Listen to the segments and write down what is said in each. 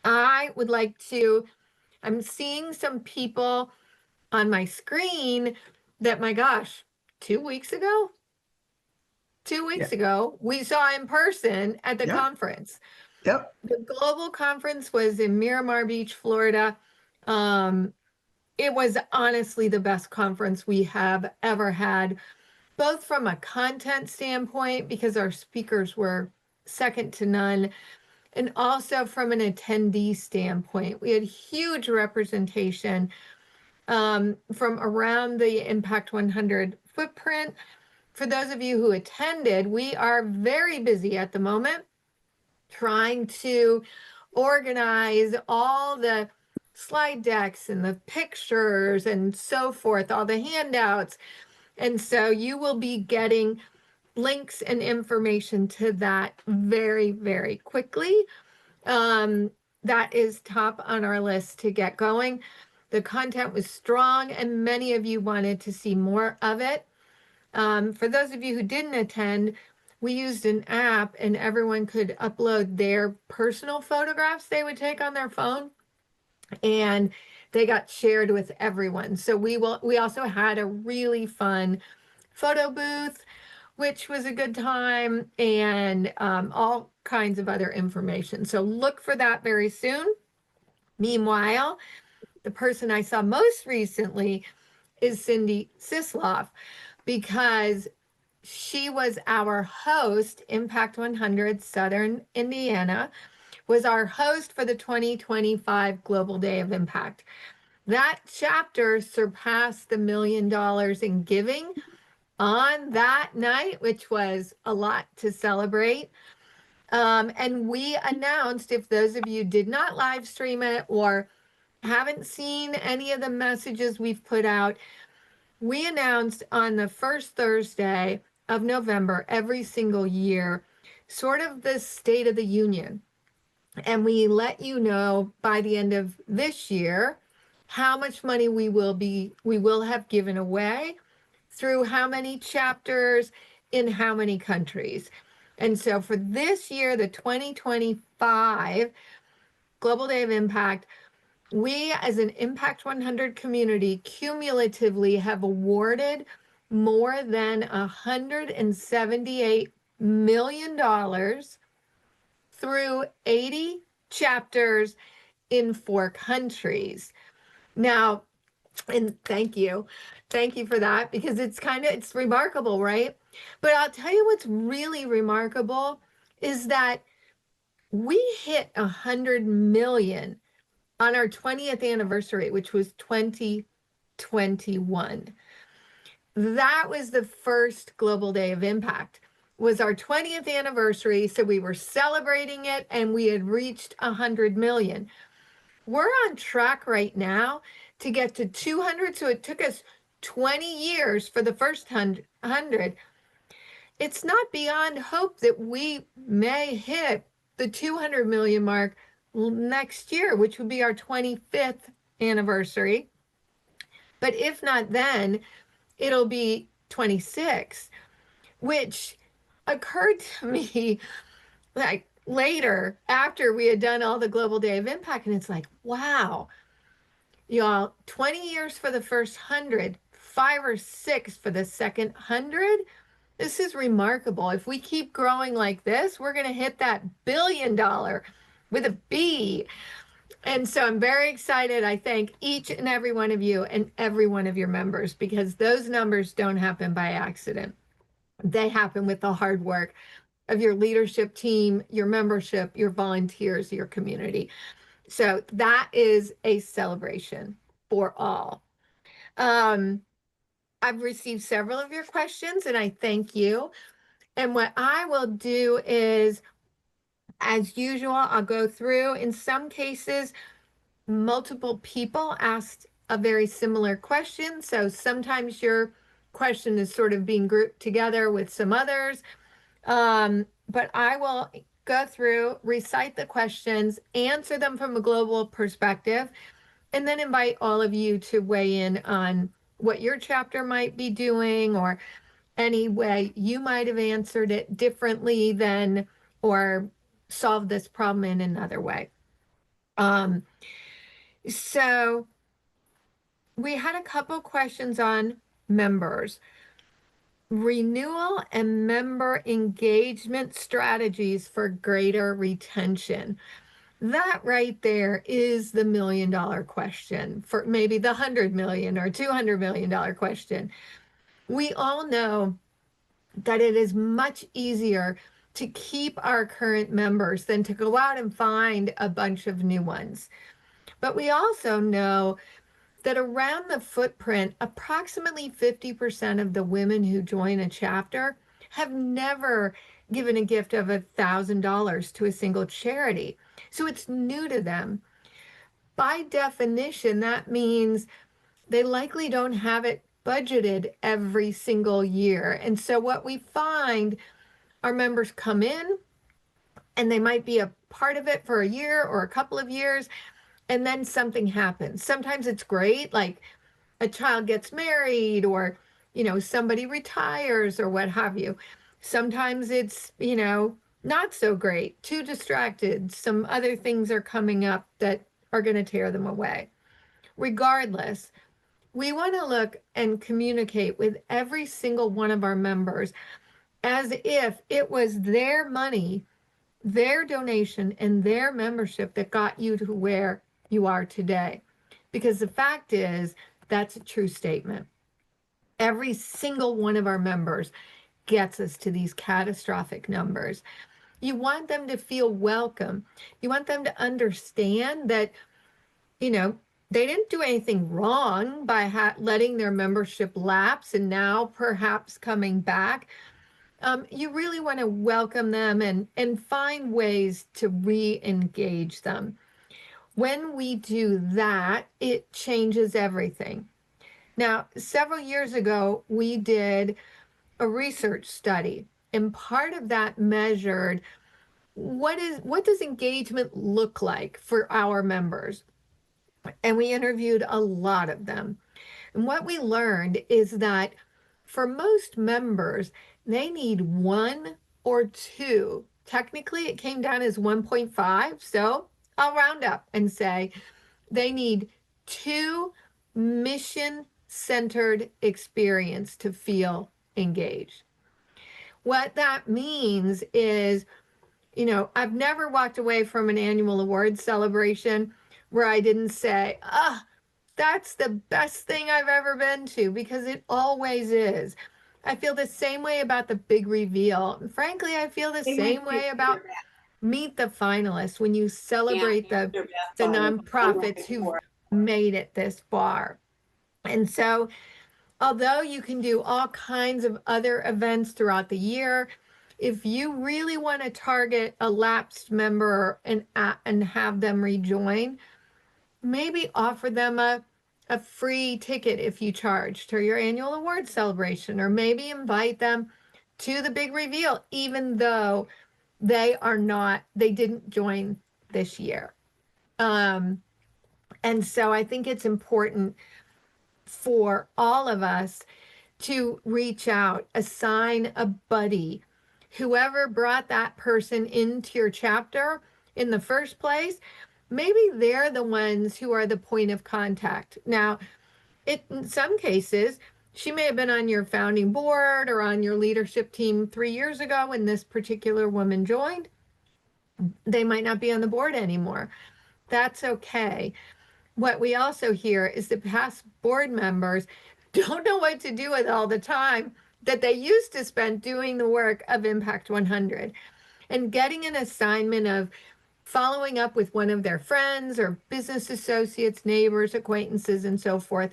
I would like to, I'm seeing some people on my screen that, my gosh, 2 weeks ago, Yeah. we saw in person at the Yeah. conference. Yep. The global conference was in Miramar Beach, Florida. Um, it was honestly the best conference we have ever had, both from a content standpoint, because our speakers were second to none, and also from an attendee standpoint. We had huge representation from around the Impact 100 footprint. For those of you who attended, we are very busy at the moment trying to organize all the slide decks and the pictures and so forth, all the handouts. And so you will be getting links and information to that very, very quickly. That is top on our list to get going. The content was strong, and many of you wanted to see more of it. For those of you who didn't attend, we used an app and everyone could upload their personal photographs they would take on their phone, and they got shared with everyone. So we also had a really fun photo booth, which was a good time, and all kinds of other information. So look for that very soon. Meanwhile, the person I saw most recently is Cindy Sisloff, because she was our host. Impact 100 Southern Indiana was our host for the 2025 Global Day of Impact. That chapter surpassed the $1 million in giving on that night, which was a lot to celebrate. And we announced, if those of you did not live stream it or haven't seen any of the messages we've put out, we announced on the first Thursday of November every single year, sort of the State of the Union. And we let you know by the end of this year how much money we will have given away through how many chapters in how many countries. And so for this year, the 2025 Global Day of Impact, we as an Impact 100 community cumulatively have awarded more than $178 million through 80 chapters in 4 countries. Now, and thank you for that, because it's remarkable, right? But I'll tell you what's really remarkable is that we hit 100 million on our 20th anniversary, which was 2021. That was the first Global Day of Impact, was our 20th anniversary. So we were celebrating it and we had reached 100 million. We're on track right now to get to 200. So it took us 20 years for the first 100. It's not beyond hope that we may hit the 200 million mark next year, which would be our 25th anniversary. But if not then, it'll be 26, which occurred to me like later after we had done all the Global Day of Impact. And it's like, wow, y'all, 20 years for the first 100, 5 or 6 for the second 100. This is remarkable. If we keep growing like this, we're going to hit that $1 billion with a B. And so I'm very excited. I thank each and every one of you and every one of your members, because those numbers don't happen by accident. They happen with the hard work of your leadership team, your membership, your volunteers, your community. So that is a celebration for all. I've received several of your questions and I thank you. And what I will do is, as usual, I'll go through. In some cases, multiple people asked a very similar question. So sometimes your question is sort of being grouped together with some others. But I will go through, recite the questions, answer them from a global perspective, and then invite all of you to weigh in on what your chapter might be doing, or any way you might have answered it differently than, or solved this problem in another way. Um, so we had a couple questions on members. Renewal and member engagement strategies for greater retention. That right there is the $1 million question, for maybe the $100 million or $200 million question. We all know that it is much easier to keep our current members than to go out and find a bunch of new ones. But we also know that around the footprint, approximately 50% of the women who join a chapter have never given a gift of $1,000 to a single charity. So it's new to them. By definition, that means they likely don't have it budgeted every single year. And so what we find, our members come in and they might be a part of it for a year or a couple of years, and then something happens. Sometimes it's great, like a child gets married or, somebody retires or what have you. Sometimes it's, not so great, too distracted. Some other things are coming up that are going to tear them away. Regardless, we want to look and communicate with every single one of our members as if it was their money, their donation, and their membership that got you to where you are today. Because the fact is, that's a true statement. Every single one of our members gets us to these catastrophic numbers. You want them to feel welcome. You want them to understand that, they didn't do anything wrong by letting their membership lapse and now perhaps coming back. You really want to welcome them and find ways to re-engage them. When we do that, it changes everything. Now, several years ago, we did a research study, and part of that measured what does engagement look like for our members? And we interviewed a lot of them. And what we learned is that for most members, they need one or two. Technically, it came down as 1.5. So I'll round up and say they need two mission-centered experience to feel engaged. What that means is, I've never walked away from an annual awards celebration where I didn't say, that's the best thing I've ever been to, because it always is. I feel the same way about the big reveal. Frankly, I feel the same way about Meet the Finalists when you celebrate the nonprofits who've made it this far. And so, although you can do all kinds of other events throughout the year, if you really want to target a lapsed member and have them rejoin, maybe offer them a free ticket if you charged to your annual award celebration, or maybe invite them to the big reveal, even though they didn't join this year. And so I think it's important for all of us to reach out, assign a buddy, whoever brought that person into your chapter in the first place. Maybe they're the ones who are the point of contact. Now, in some cases, she may have been on your founding board or on your leadership team 3 years ago when this particular woman joined. They might not be on the board anymore. That's okay. What we also hear is that past board members don't know what to do with all the time that they used to spend doing the work of Impact 100. And getting an assignment of following up with one of their friends or business associates, neighbors, acquaintances, and so forth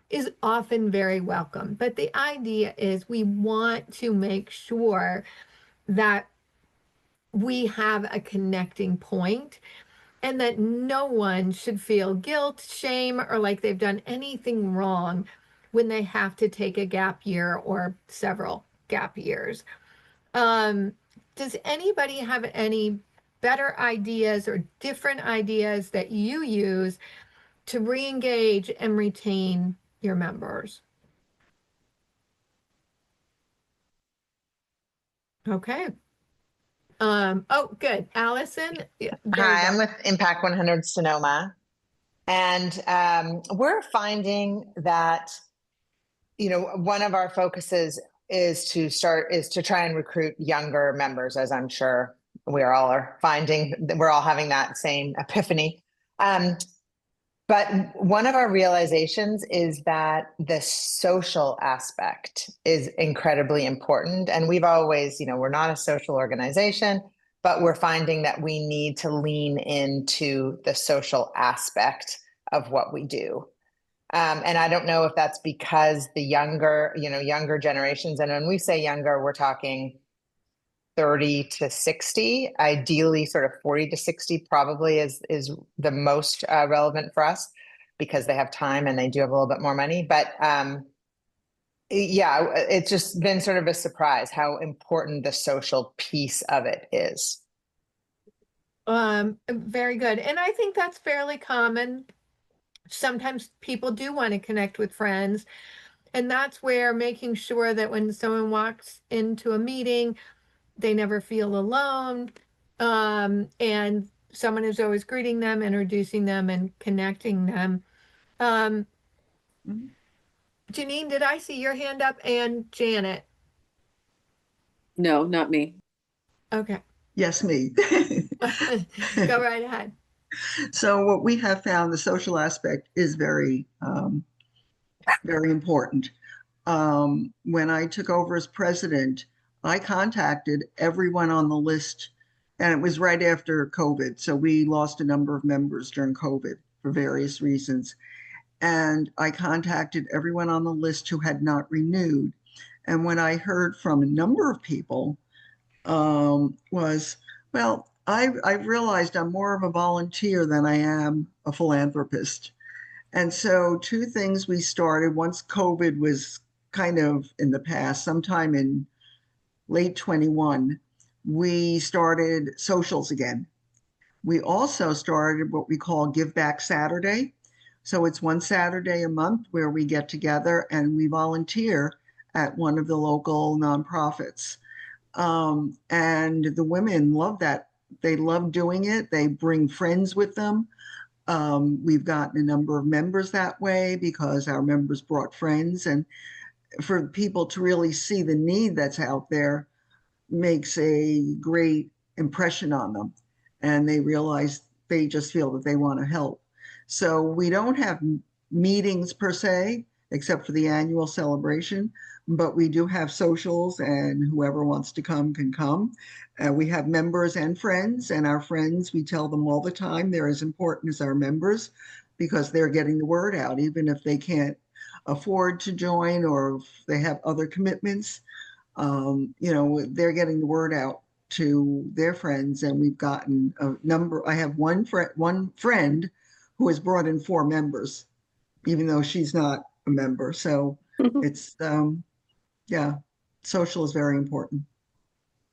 is often very welcome. But the idea is we want to make sure that we have a connecting point and that no one should feel guilt, shame, or like they've done anything wrong when they have to take a gap year or several gap years. Does anybody have any better ideas or different ideas that you use to re-engage and retain your members? Okay. Oh, good. Allison, yeah, there you Hi, I'm go. with Impact 100 Sonoma, and we're finding that one of our focuses is to try and recruit younger members, as I'm sure we are all are finding that we're all having that same epiphany. Um, but one of our realizations is that the social aspect is incredibly important. And we've always, we're not a social organization, but we're finding that we need to lean into the social aspect of what we do. And I don't know if that's because the younger generations, and when we say younger, we're talking 30 to 60, ideally sort of 40 to 60 probably is the most relevant for us because they have time and they do have a little bit more money. But yeah, it's just been sort of a surprise how important the social piece of it is. Very good. And I think that's fairly common. Sometimes people do want to connect with friends, and that's where making sure that when someone walks into a meeting, they never feel alone. And someone is always greeting them, introducing them, and connecting them. Um, Mhm. Janine, did I see your hand up? And Janet. No, not me. Okay. Yes, me. Go right ahead. So what we have found, the social aspect is very important. When I took over as president, I contacted everyone on the list, and it was right after COVID. So we lost a number of members during COVID for various reasons. And I contacted everyone on the list who had not renewed. And what I heard from a number of people was, well, I've realized I'm more of a volunteer than I am a philanthropist. And so, two things we started once COVID was kind of in the past, sometime in late 21, we started socials again. We also started what we call Give Back Saturday. So, it's one Saturday a month where we get together and we volunteer at one of the local nonprofits. And the women love that. They love doing it. They bring friends with them. We've gotten a number of members that way because our members brought friends. And for people to really see the need that's out there makes a great impression on them. And they realize they just feel that they want to help. So we don't have meetings per se, except for the annual celebration, but we do have socials, and whoever wants to come can come. We have members and friends, and our friends, we tell them all the time they're as important as our members because they're getting the word out, even if they can't afford to join or if they have other commitments. They're getting the word out to their friends, and we've gotten a number. I have one friend who has brought in 4 members, even though she's not a member. So it's yeah, social is very important.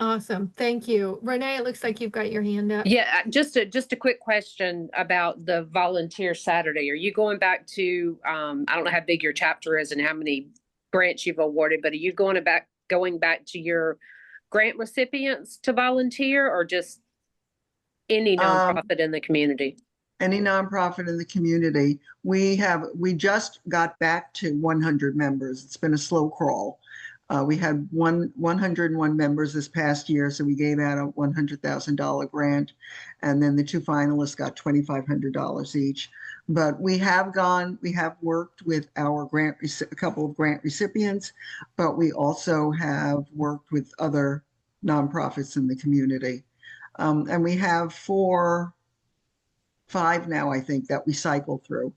Awesome. Thank you. Renee, it looks like you've got your hand up. Yeah, just a quick question about the volunteer Saturday. Are you going back to I don't know how big your chapter is and how many grants you've awarded, but are you going back to your grant recipients to volunteer or just any nonprofit in the community? Any nonprofit in the community. We just got back to 100 members. It's been a slow crawl. We had 101 members this past year, so we gave out a $100,000 grant, and then the 2 finalists got $2,500 each. But we have worked with a couple of grant recipients, but we also have worked with other nonprofits in the community. And we have 5 now, I think, that we cycle through.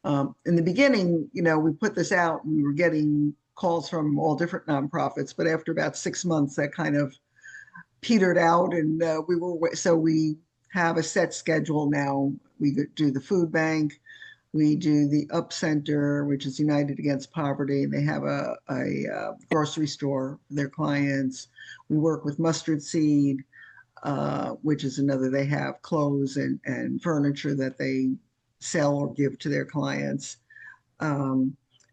In the beginning, we put this out and we were getting calls from all different nonprofits, but after about 6 months, that kind of petered out, and we have a set schedule now. We do the food bank, we do the Up Center, which is United Against Poverty. They have a grocery store for their clients. We work with Mustard Seed, which is another. They have clothes and furniture that they sell or give to their clients.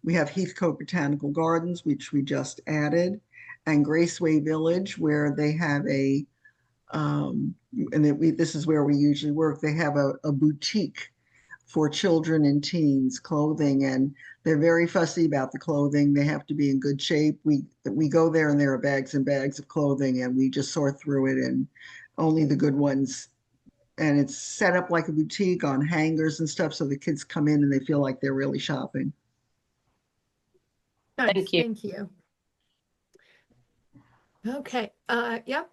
We have Heathcote Botanical Gardens, which we just added, and Graceway Village, where they have a and this is where we usually work. They have a boutique for children and teens clothing, and they're very fussy about the clothing. They have to be in good shape. We go there and there are bags and bags of clothing, and we just sort through it, and only the good ones. And it's set up like a boutique on hangers and stuff, so the kids come in and they feel like they're really shopping. Nice, Thank you. thank you. Okay, yep.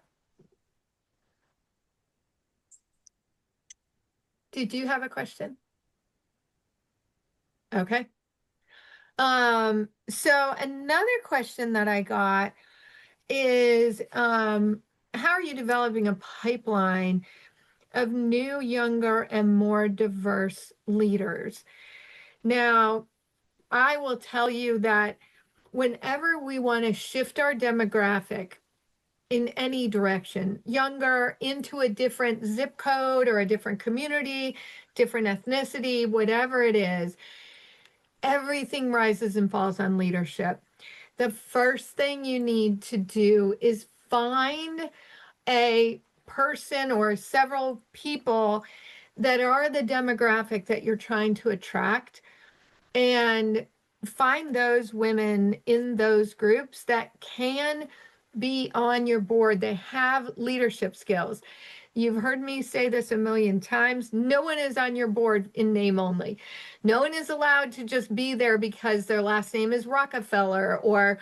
Did you have a question? Okay. So another question that I got is, how are you developing a pipeline of new, younger, and more diverse leaders? Now, I will tell you that whenever we want to shift our demographic in any direction, younger into a different zip code or a different community, different ethnicity, whatever it is, everything rises and falls on leadership. The first thing you need to do is find a person or several people that are the demographic that you're trying to attract, and find those women in those groups that can be on your board. They have leadership skills. You've heard me say this a million times. No one is on your board in name only. No one is allowed to just be there because their last name is Rockefeller, or,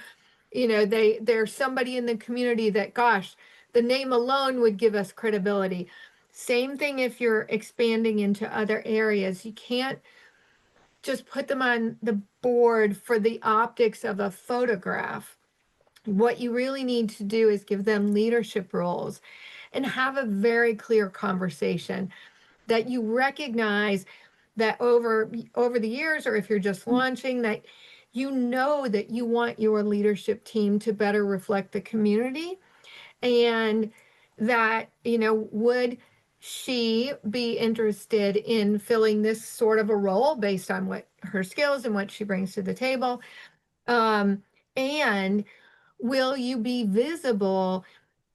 they're somebody in the community that, gosh, the name alone would give us credibility. Same thing if you're expanding into other areas. You can't just put them on the board for the optics of a photograph. What you really need to do is give them leadership roles and have a very clear conversation that you recognize that over the years, or if you're just launching, that you know that you want your leadership team to better reflect the community, and that, would she be interested in filling this sort of a role based on what her skills and what she brings to the table? And will you be visible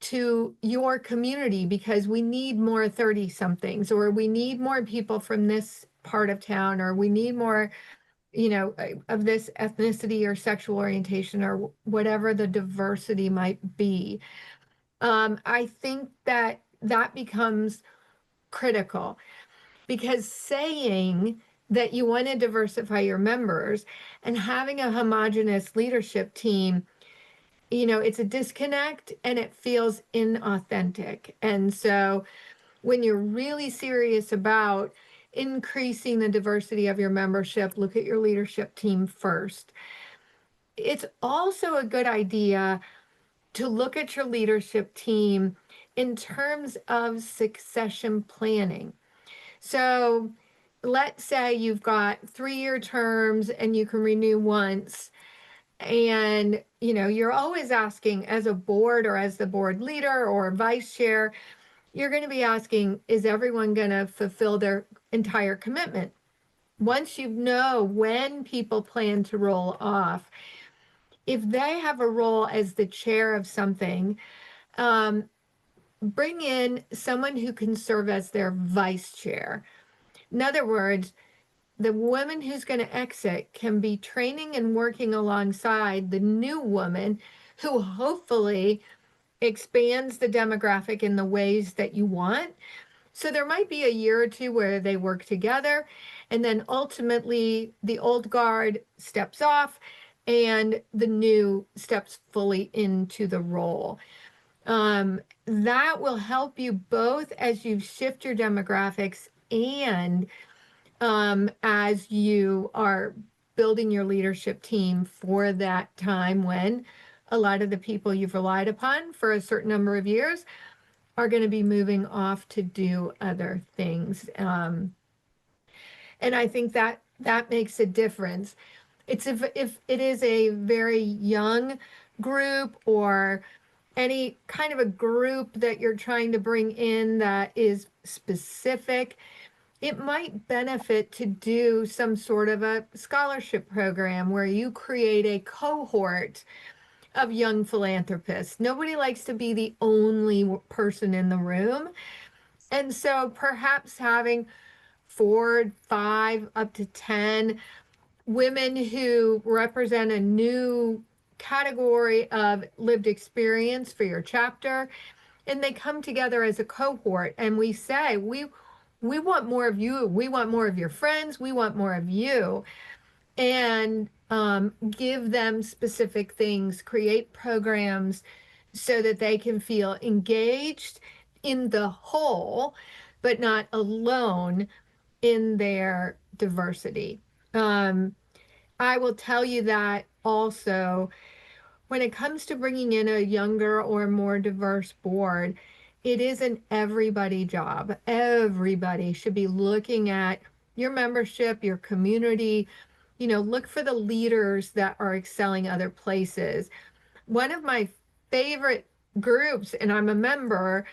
to your community? Because we need more 30 somethings, or we need more people from this part of town, or we need more, of this ethnicity or sexual orientation, or whatever the diversity might be. I think that becomes critical, because saying that you want to diversify your members and having a homogenous leadership team, it's a disconnect and it feels inauthentic. And so when you're really serious about increasing the diversity of your membership, look at your leadership team first. It's also a good idea to look at your leadership team in terms of succession planning. So let's say you've got 3-year terms and you can renew once. And, you're always asking, as a board or as the board leader or vice chair, you're going to be asking, is everyone going to fulfill their entire commitment? Once you know when people plan to roll off, if they have a role as the chair of something, bring in someone who can serve as their vice chair. In other words, the woman who's going to exit can be training and working alongside the new woman who hopefully expands the demographic in the ways that you want. So there might be a year or two where they work together, and then ultimately the old guard steps off and the new steps fully into the role. That will help you both as you shift your demographics and as you are building your leadership team for that time when a lot of the people you've relied upon for a certain number of years are going to be moving off to do other things. And I think that makes a difference. It's if it is a very young group, or any kind of a group that you're trying to bring in that is specific, it might benefit to do some sort of a scholarship program where you create a cohort of young philanthropists. Nobody likes to be the only person in the room. And so perhaps having 4, 5, up to 10 women who represent a new category of lived experience for your chapter, and they come together as a cohort, and we say, we want more of you, we want more of your friends, we want more of you, and give them specific things, create programs so that they can feel engaged in the whole, but not alone in their diversity. I will tell you that also, when it comes to bringing in a younger or more diverse board, it is an everybody job. Everybody should be looking at your membership, your community, look for the leaders that are excelling other places. One of my favorite groups, and I'm a member,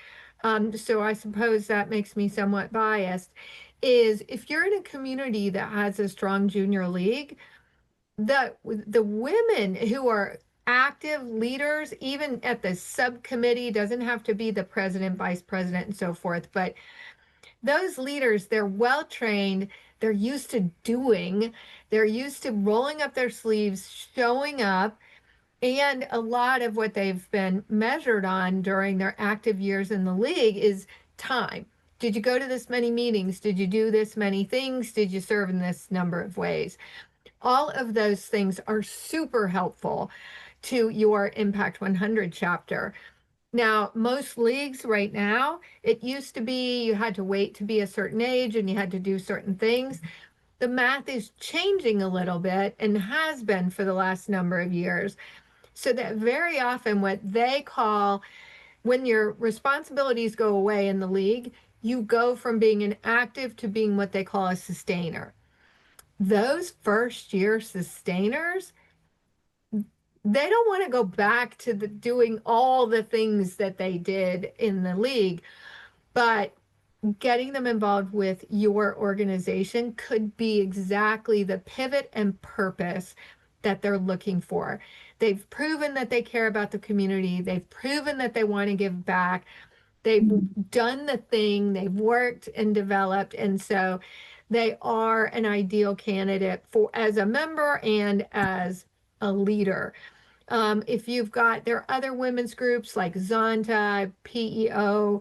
so I suppose that makes me somewhat biased, is if you're in a community that has a strong junior league, the women who are active leaders, even at the subcommittee, doesn't have to be the president, vice president, and so forth, but those leaders, they're well trained, they're used to doing, they're used to rolling up their sleeves, showing up, and a lot of what they've been measured on during their active years in the league is time. Did you go to this many meetings? Did you do this many things? Did you serve in this number of ways? All of those things are super helpful to your Impact 100 chapter. Now, most leagues right now, it used to be you had to wait to be a certain age and you had to do certain things. The math is changing a little bit and has been for the last number of years. So that very often what they call, when your responsibilities go away in the league, you go from being an active to being what they call a sustainer. Those first year sustainers, they don't want to go back to doing all the things that they did in the league, but getting them involved with your organization could be exactly the pivot and purpose that they're looking for. They've proven that they care about the community. They've proven that they want to give back. They've done the thing, they've worked and developed, and so they are an ideal candidate for as a member and as a leader. If you've got, there are other women's groups like Zonta, PEO,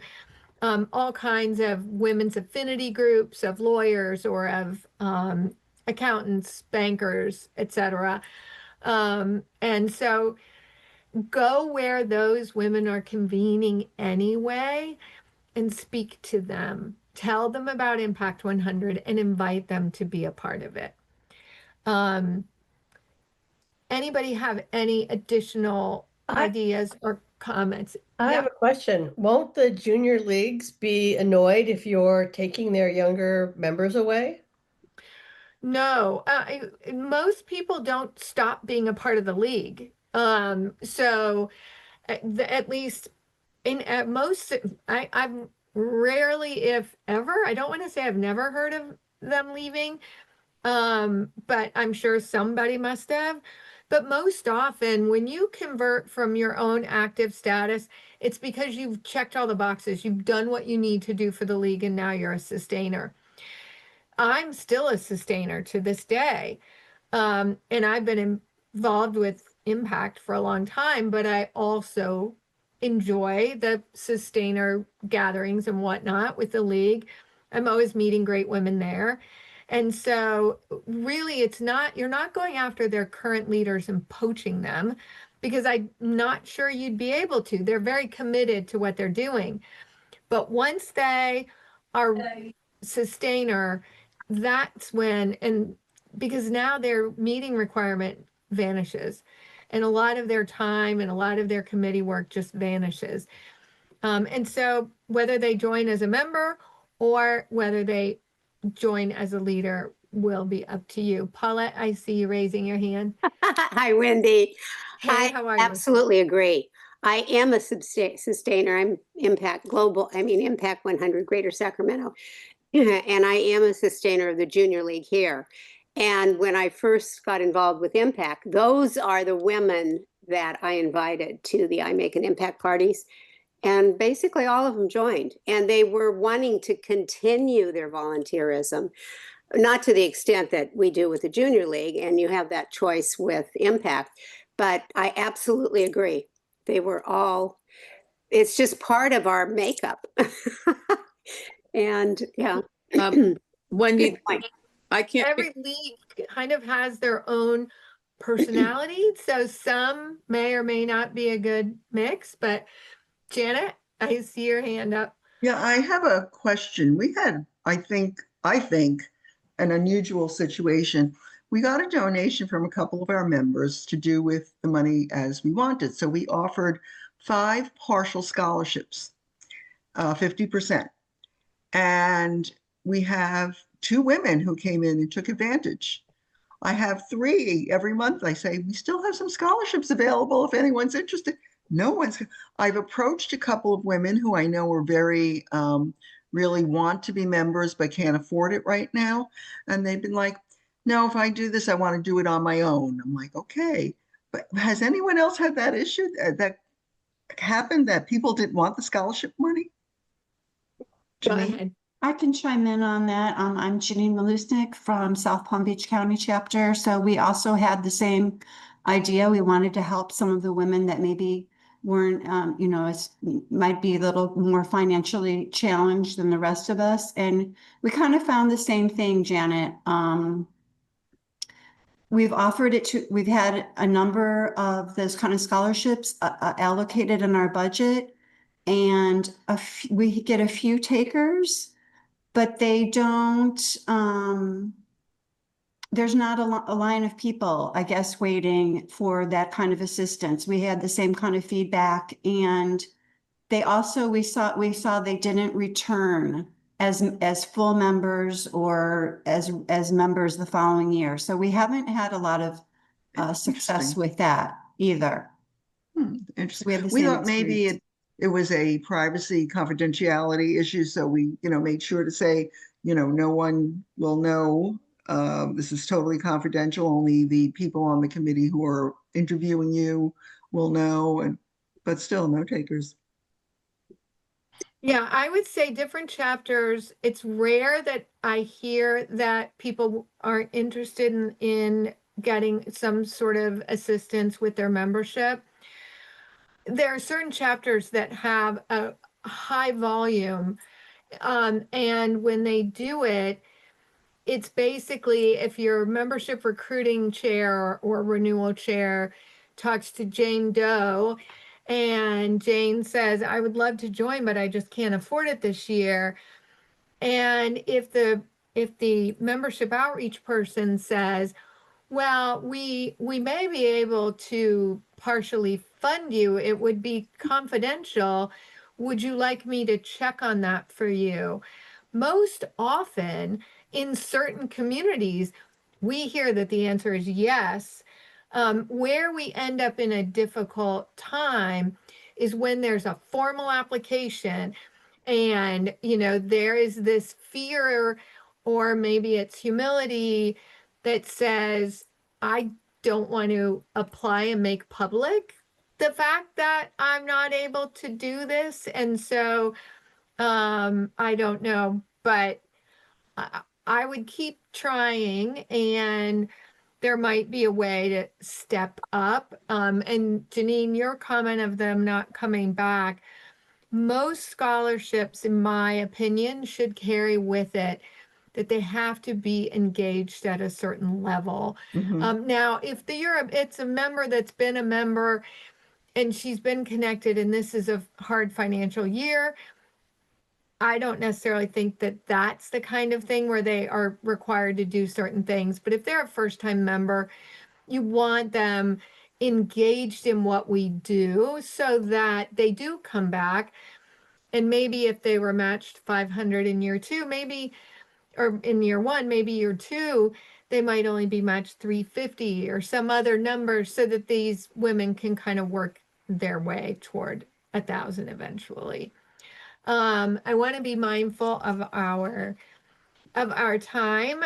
all kinds of women's affinity groups of lawyers or of accountants, bankers, etc. And so go where those women are convening anyway and speak to them. Tell them about Impact 100 and invite them to be a part of it. Anybody have any additional ideas or comments? I have a question. Won't the junior leagues be annoyed if you're taking their younger members away? No, most people don't stop being a part of the league. So at least in at most, I've rarely, if ever, I don't want to say I've never heard of them leaving, but I'm sure somebody must have. But most often, when you convert from your own active status, it's because you've checked all the boxes. You've done what you need to do for the league, and now you're a sustainer. I'm still a sustainer to this day. And I've been involved with Impact for a long time, but I also enjoy the sustainer gatherings and whatnot with the league. I'm always meeting great women there. And so really it's not, you're not going after their current leaders and poaching them, because I'm not sure you'd be able to. They're very committed to what they're doing. But once they are sustainer, that's when, and because now their meeting requirement vanishes and a lot of their time and a lot of their committee work just vanishes. And so whether they join as a member or whether they join as a leader will be up to you. Paulette, I see you raising your hand. Hi, Wendy. Hey, I how are you? absolutely agree. I am a sustainer. I'm Impact 100 Greater Sacramento. And I am a sustainer of the Junior League here. And when I first got involved with Impact, those are the women that I invited to the I Make an Impact parties. And basically all of them joined, and they were wanting to continue their volunteerism, not to the extent that we do with the Junior League, and you have that choice with Impact. But I absolutely agree. They were all, it's just part of our makeup. And yeah. Wendy, Good point. I can't, Every league kind of has their own personality, so some may or may not be a good mix, but Janet, I see your hand up. Yeah, I have a question. We had, I think, an unusual situation. We got a donation from a couple of our members to do with the money as we wanted. So we offered 5 partial scholarships, 50%. And we have 2 women who came in and took advantage. I have 3 every month. I say, we still have some scholarships available if anyone's interested. No one's, I've approached a couple of women who I know are very, really want to be members, but can't afford it right now. And they've been like, no, if I do this, I want to do it on my own. I'm like, okay. But has anyone else had that issue that happened, that people didn't want the scholarship money? Go Janine? ahead. I can chime in on that. I'm Janine Malusnik from South Palm Beach County chapter. So we also had the same idea. We wanted to help some of the women that maybe weren't, might be a little more financially challenged than the rest of us. And we kind of found the same thing, Janet. We've offered it to, we've had a number of those kind of scholarships allocated in our budget. And we get a few takers, but they don't, there's not a line of people, I guess, waiting for that kind of assistance. We had the same kind of feedback, and they also, we saw they didn't return as full members or as members the following year. So we haven't had a lot of success Interesting. with that either. Interesting. We had the We same thought maybe experience. it was a privacy confidentiality issue. So we, made sure to say, no one will know. This is totally confidential. Only the people on the committee who are interviewing you will know. But still, no takers. Yeah, I would say different chapters. It's rare that I hear that people aren't interested in getting some sort of assistance with their membership. There are certain chapters that have a high volume, and when they do it, it's basically if your membership recruiting chair or renewal chair talks to Jane Doe, and Jane says, I would love to join, but I just can't afford it this year. And if the membership outreach person says, well, we may be able to partially fund you, it would be confidential. Would you like me to check on that for you? Most often in certain communities, we hear that the answer is yes. Where we end up in a difficult time is when there's a formal application and, there is this fear, or maybe it's humility that says, I don't want to apply and make public the fact that I'm not able to do this. And so I don't know, but I would keep trying, and there might be a way to step up. And Janine, your comment of them not coming back, most scholarships, in my opinion, should carry with it that they have to be engaged at a certain level. Mhm. Now, if it's a member that's been a member and she's been connected, and this is a hard financial year, I don't necessarily think that that's the kind of thing where they are required to do certain things. But if they're a first-time member, you want them engaged in what we do so that they do come back. And maybe if they were matched 500 in year 2, maybe, or in year 1, maybe year 2, they might only be matched 350 or some other number, so that these women can kind of work their way toward 1,000 eventually. I want to be mindful of our time.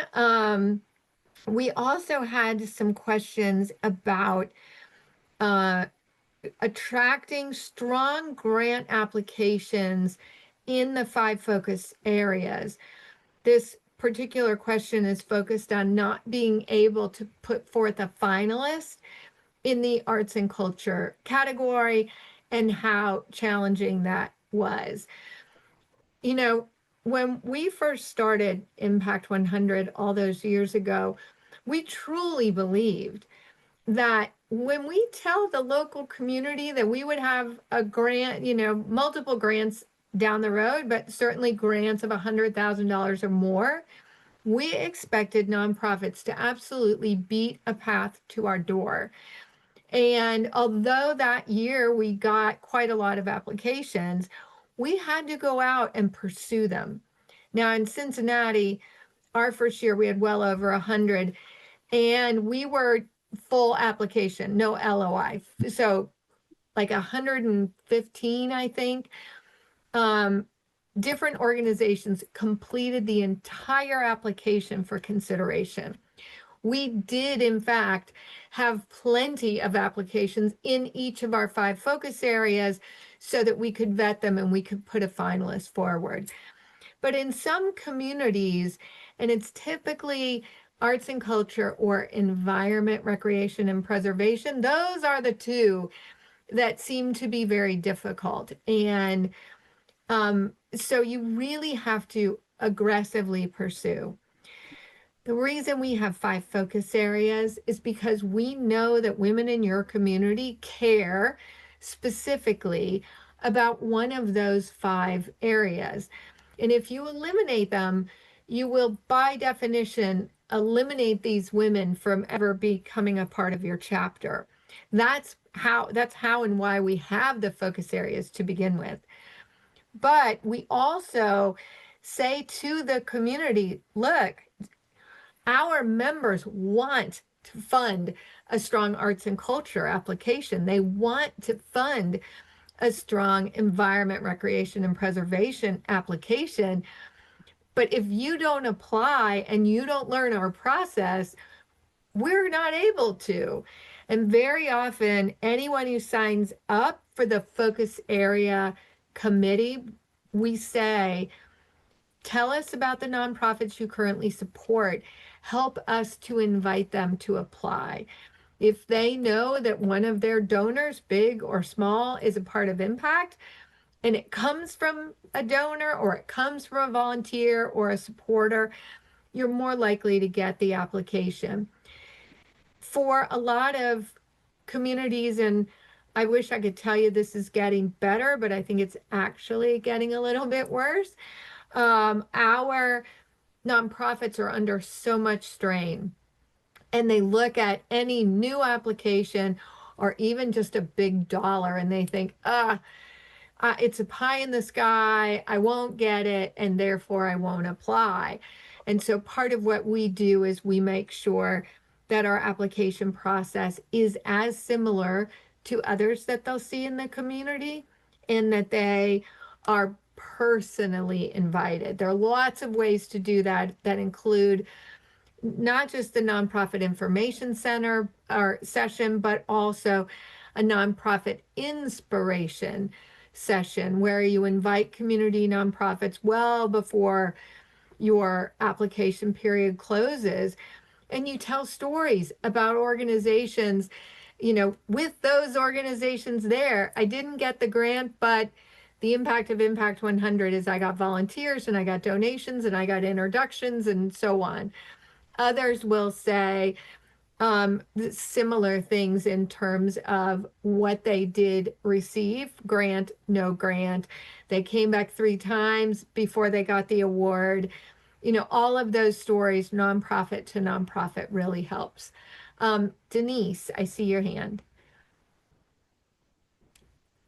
We also had some questions about uh, attracting strong grant applications in the 5 focus areas. This particular question is focused on not being able to put forth a finalist in the arts and culture category and how challenging that was. You know, when we first started Impact 100 all those years ago, we truly believed that when we tell the local community that we would have a grant, multiple grants down the road, but certainly grants of $100,000 or more, we expected nonprofits to absolutely beat a path to our door. And although that year we got quite a lot of applications, we had to go out and pursue them. Now in Cincinnati, our first year we had well over 100, and we were full application, no LOI. So like 115, I think. Different organizations completed the entire application for consideration. We did, in fact, have plenty of applications in each of our 5 focus areas so that we could vet them and we could put a finalist forward. But in some communities, and it's typically arts and culture or environment, recreation, and preservation, those are the 2 that seem to be very difficult. And so you really have to aggressively pursue. The reason we have 5 focus areas is because we know that women in your community care specifically about one of those 5 areas. And if you eliminate them, you will, by definition, eliminate these women from ever becoming a part of your chapter. That's how and why we have the focus areas to begin with. But we also say to the community, look, our members want to fund a strong arts and culture application. They want to fund a strong environment, recreation, and preservation application. But if you don't apply and you don't learn our process, we're not able to. And very often, anyone who signs up for the focus area committee, we say, tell us about the nonprofits you currently support. Help us to invite them to apply. If they know that one of their donors, big or small, is a part of Impact, and it comes from a donor or it comes from a volunteer or a supporter, you're more likely to get the application. For a lot of communities, and I wish I could tell you this is getting better, but I think it's actually getting a little bit worse. Our nonprofits are under so much strain, and they look at any new application or even just a big dollar and they think, it's a pie in the sky, I won't get it, and therefore I won't apply. And so part of what we do is we make sure that our application process is as similar to others that they'll see in the community, and that they are personally invited. There are lots of ways to do that include not just the Nonprofit Information Center or session, but also a nonprofit inspiration session where you invite community nonprofits well before your application period closes, and you tell stories about organizations, with those organizations there. I didn't get the grant, but the impact of Impact 100 is I got volunteers and I got donations and I got introductions and so on. Others will say similar things in terms of what they did receive, grant, no grant. They came back 3 times before they got the award. All of those stories, nonprofit to nonprofit, really helps. Denise, I see your hand.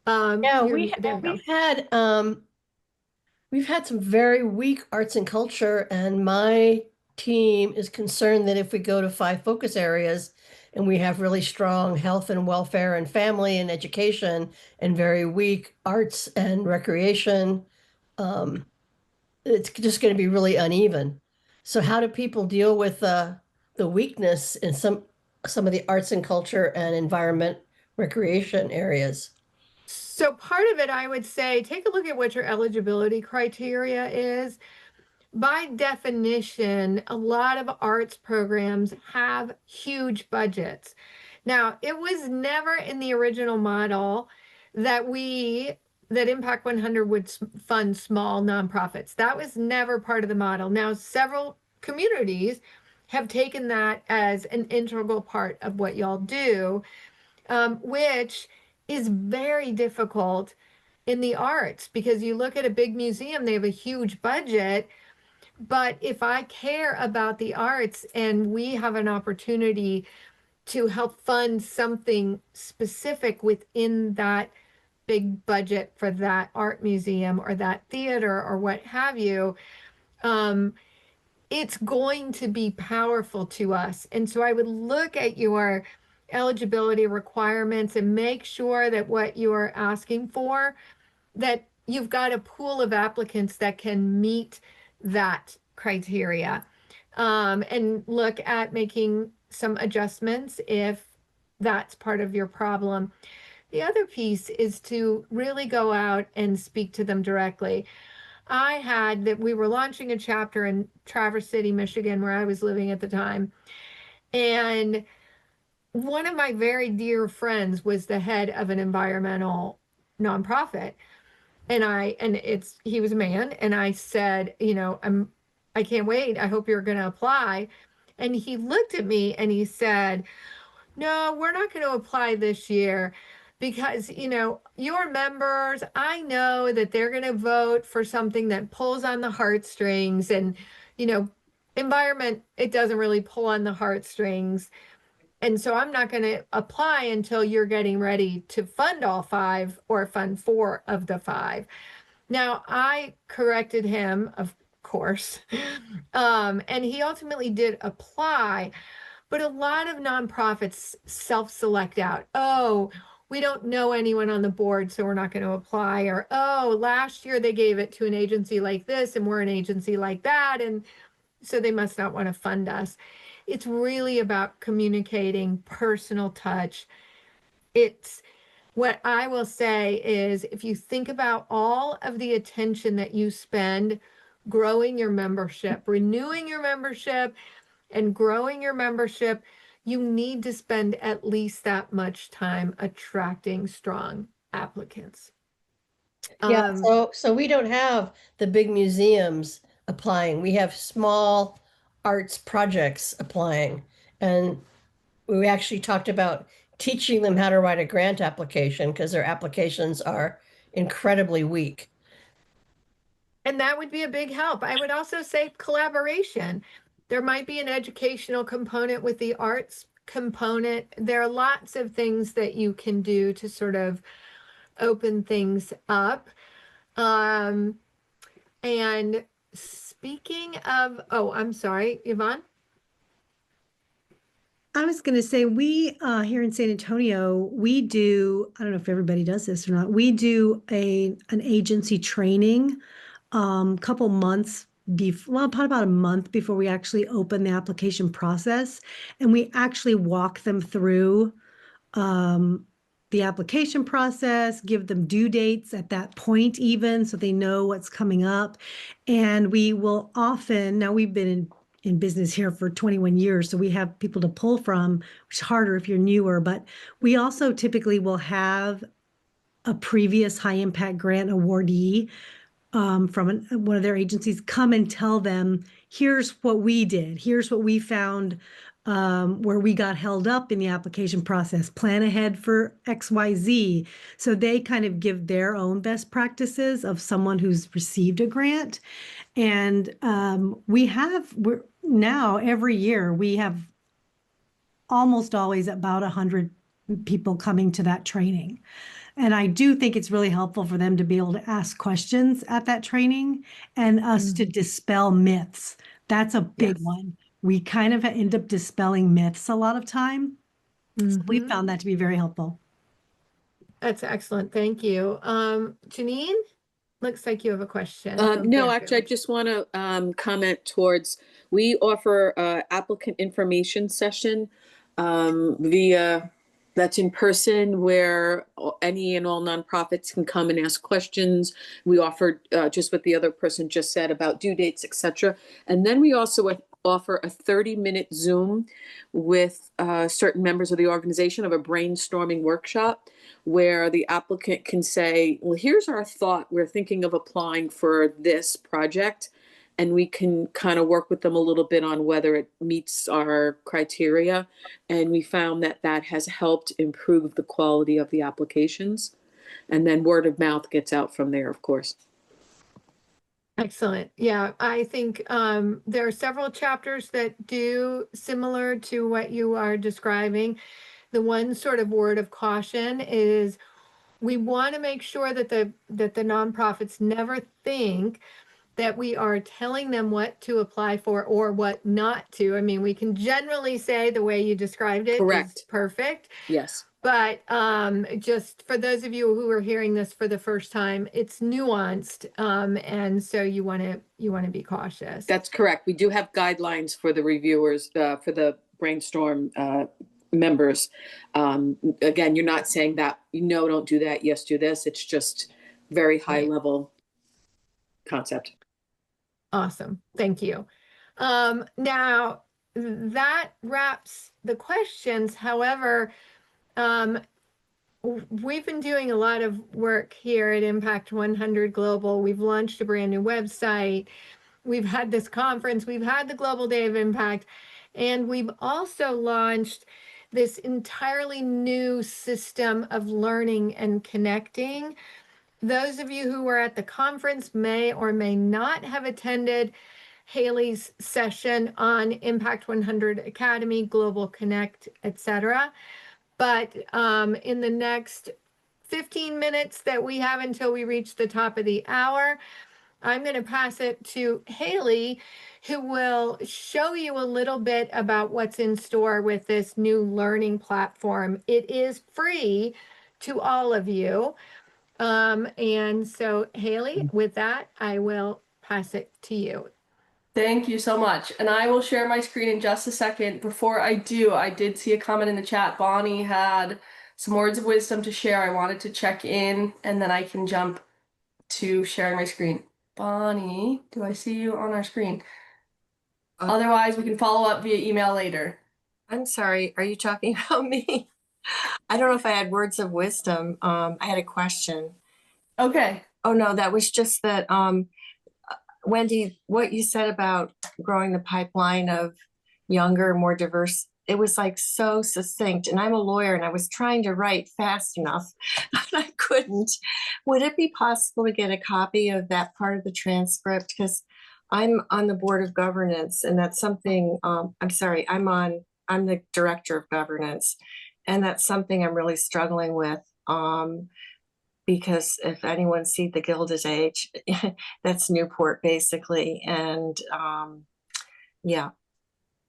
Yeah, there we go. we've had some very weak arts and culture, and my team is concerned that if we go to 5 focus areas and we have really strong health and welfare and family and education and very weak arts and recreation, it's just going to be really uneven. So how do people deal with the weakness in some of the arts and culture and environment, recreation areas. So part of it, I would say, take a look at what your eligibility criteria is. By definition, a lot of arts programs have huge budgets. Now, it was never in the original model that Impact 100 would fund small nonprofits. That was never part of the model. Now, several communities have taken that as an integral part of what y'all do, which is very difficult in the arts because you look at a big museum, they have a huge budget. But if I care about the arts and we have an opportunity to help fund something specific within that big budget for that art museum or that theater or what have you, it's going to be powerful to us. And so I would look at your eligibility requirements and make sure that what you're asking for, that you've got a pool of applicants that can meet that criteria, and look at making some adjustments if that's part of your problem. The other piece is to really go out and speak to them directly. We were launching a chapter in Traverse City, Michigan, where I was living at the time. And one of my very dear friends was the head of an environmental nonprofit. He was a man. And I said, I can't wait. I hope you're going to apply. And he looked at me and he said, no, we're not going to apply this year because, your members, I know that they're going to vote for something that pulls on the heartstrings, and, environment, it doesn't really pull on the heartstrings. And so I'm not going to apply until you're getting ready to fund all 5 or fund 4 of the 5. Now, I corrected him, of course, and he ultimately did apply. But a lot of nonprofits self-select out. Oh, we don't know anyone on the board, so we're not going to apply. Or, oh, last year they gave it to an agency like this, and we're an agency like that, and so they must not want to fund us. It's really about communicating, personal touch. What I will say is, if you think about all of the attention that you spend growing your membership, renewing your membership, and growing your membership, you need to spend at least that much time attracting strong applicants. Yeah, so we don't have the big museums applying. We have small arts projects applying. And we actually talked about teaching them how to write a grant application because their applications are incredibly weak. And that would be a big help. I would also say collaboration. There might be an educational component with the arts component. There are lots of things that you can do to sort of open things up. And speaking of, I'm sorry, Yvonne? I was going to say, we here in San Antonio, we do, I don't know if everybody does this or not, we do an agency training couple months before, probably about a month before we actually open the application process. And we actually walk them through the application process, give them due dates at that point even, so they know what's coming up. And we will often, now we've been in business here for 21 years, so we have people to pull from, which is harder if you're newer, but we also typically will have a previous high impact grant awardee from one of their agencies come and tell them, here's what we did, here's what we found where we got held up in the application process, plan ahead for XYZ. So they kind of give their own best practices of someone who's received a grant. And we're now every year we have almost always about 100 people coming to that training. And I do think it's really helpful for them to be able to ask questions at that training and us to dispel myths. That's a big one. We kind of end up dispelling myths a lot of time. So we found that to be very helpful. That's excellent. Thank you. Janine, looks like you have a question. No, actually, I just want to comment towards, we offer applicant information session via That's in person, where any and all nonprofits can come and ask questions. We offer just what the other person just said about due dates, etc. And then we also offer a 30-minute Zoom with certain members of the organization of a brainstorming workshop where the applicant can say, well, here's our thought. We're thinking of applying for this project. And we can kind of work with them a little bit on whether it meets our criteria. And we found that that has helped improve the quality of the applications. And then word of mouth gets out from there, of course. Excellent. Yeah, I think there are several chapters that do similar to what you are describing. The one sort of word of caution is we want to make sure that the nonprofits never think that we are telling them what to apply for or what not to. I mean, we can generally say the way you described it is Correct. perfect. Yes. But just for those of you who are hearing this for the first time, it's nuanced, and so you want to be cautious. That's correct. We do have guidelines for the reviewers, for the brainstorm members. Again, you're not saying that, no, don't do that. Yes, do this. It's just very high level concept. Awesome. Thank you. Now that wraps the questions. However, we've been doing a lot of work here at Impact 100 Global. We've launched a brand new website. We've had this conference. We've had the Global Day of Impact. And we've also launched this entirely new system of learning and connecting. Those of you who were at the conference may or may not have attended Haley's session on Impact 100 Academy, Global Connect, etc. But in the next 15 minutes that we have until we reach the top of the hour, I'm going to pass it to Haley, who will show you a little bit about what's in store with this new learning platform. It is free to all of you. And so, Haley, with that, I will pass it to you. Thank you so much. And I will share my screen in just a second. Before I do, I did see a comment in the chat. Bonnie had some words of wisdom to share. I wanted to check in, and then I can jump to sharing my screen. Bonnie, do I see you on our screen? Otherwise, we can follow up via email later. I'm sorry, are you talking about me? I don't know if I had words of wisdom. I had a question. Okay. Oh, no, that was just that, Wendy, what you said about growing the pipeline of younger, more diverse, it was like so succinct. And I'm a lawyer and I was trying to write fast enough, but I couldn't. Would it be possible to get a copy of that part of the transcript? Because I'm on the board of governance, and that's something, I'm sorry, I'm the director of governance. And that's something I'm really struggling with, because if anyone's seen The Gilded Age, that's Newport basically. And yeah.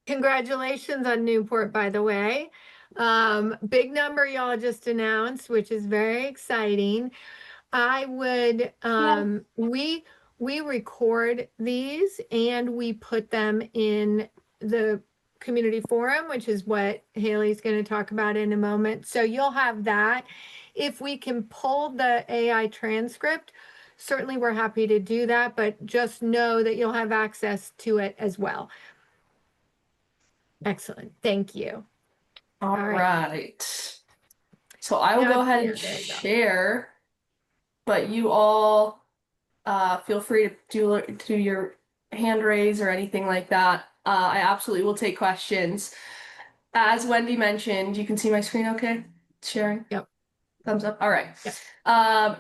Congratulations on Newport, by the way. Big number y'all just announced, which is very exciting. I would, we record these and we put them in the community forum, which is what Haley's going to talk about in a moment. So you'll have that. If we can pull the AI transcript, certainly we're happy to do that, but just know that you'll have access to it as well. Excellent. Thank you. All right. So I will go ahead and share, but you all feel free to do your hand raise or anything like that. I absolutely will take questions. As Wendy mentioned, you can see my screen okay? Sharing? Yep. Thumbs up. All right. Yep.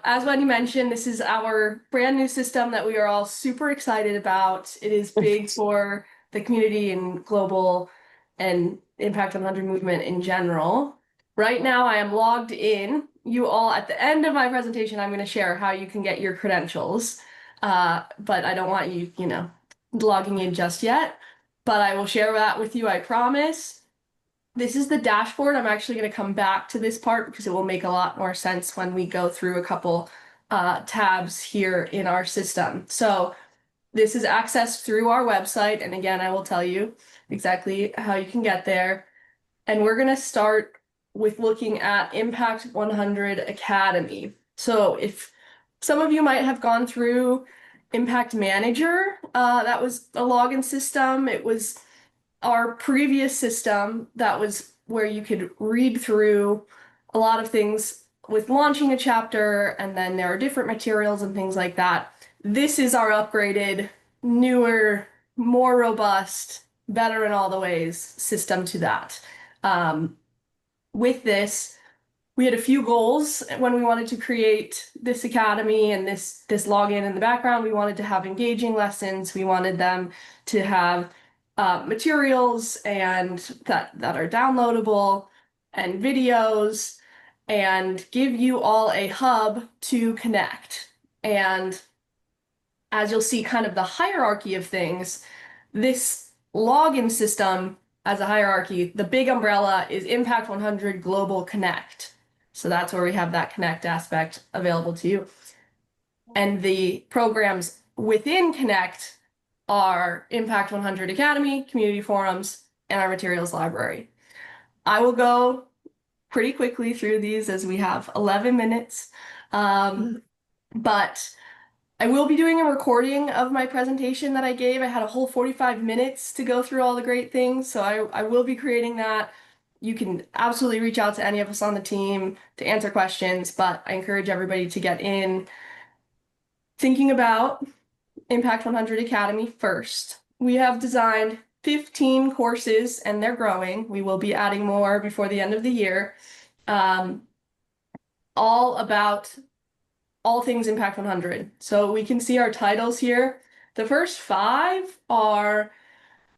As Wendy mentioned, this is our brand new system that we are all super excited about. It is big for the community and global and Impact 100 movement in general. Right now, I am logged in. You all, at the end of my presentation, I'm going to share how you can get your credentials. But I don't want you, logging in just yet. But I will share that with you, I promise. This is the dashboard. I'm actually going to come back to this part because it will make a lot more sense when we go through a couple tabs here in our system. So this is accessed through our website. And again, I will tell you exactly how you can get there. And we're going to start with looking at Impact 100 Academy. So if some of you might have gone through Impact Manager, that was a login system. It was our previous system that was where you could read through a lot of things with launching a chapter, and then there are different materials and things like that. This is our upgraded, newer, more robust, better in all the ways system to that. With this, we had a few goals when we wanted to create this academy and this login in the background. We wanted to have engaging lessons. We wanted them to have materials and that are downloadable and videos, and give you all a hub to connect. And as you'll see kind of the hierarchy of things, this login system as a hierarchy, the big umbrella is Impact 100 Global Connect. So that's where we have that Connect aspect available to you. And the programs within Connect are Impact 100 Academy, Community Forums, and our Materials Library. I will go pretty quickly through these as we have 11 minutes. But I will be doing a recording of my presentation that I gave. I had a whole 45 minutes to go through all the great things, so I will be creating that. You can absolutely reach out to any of us on the team to answer questions, but I encourage everybody to get in thinking about Impact 100 Academy first. We have designed 15 courses and they're growing. We will be adding more before the end of the year. All about all things Impact 100. So we can see our titles here. The first 5 are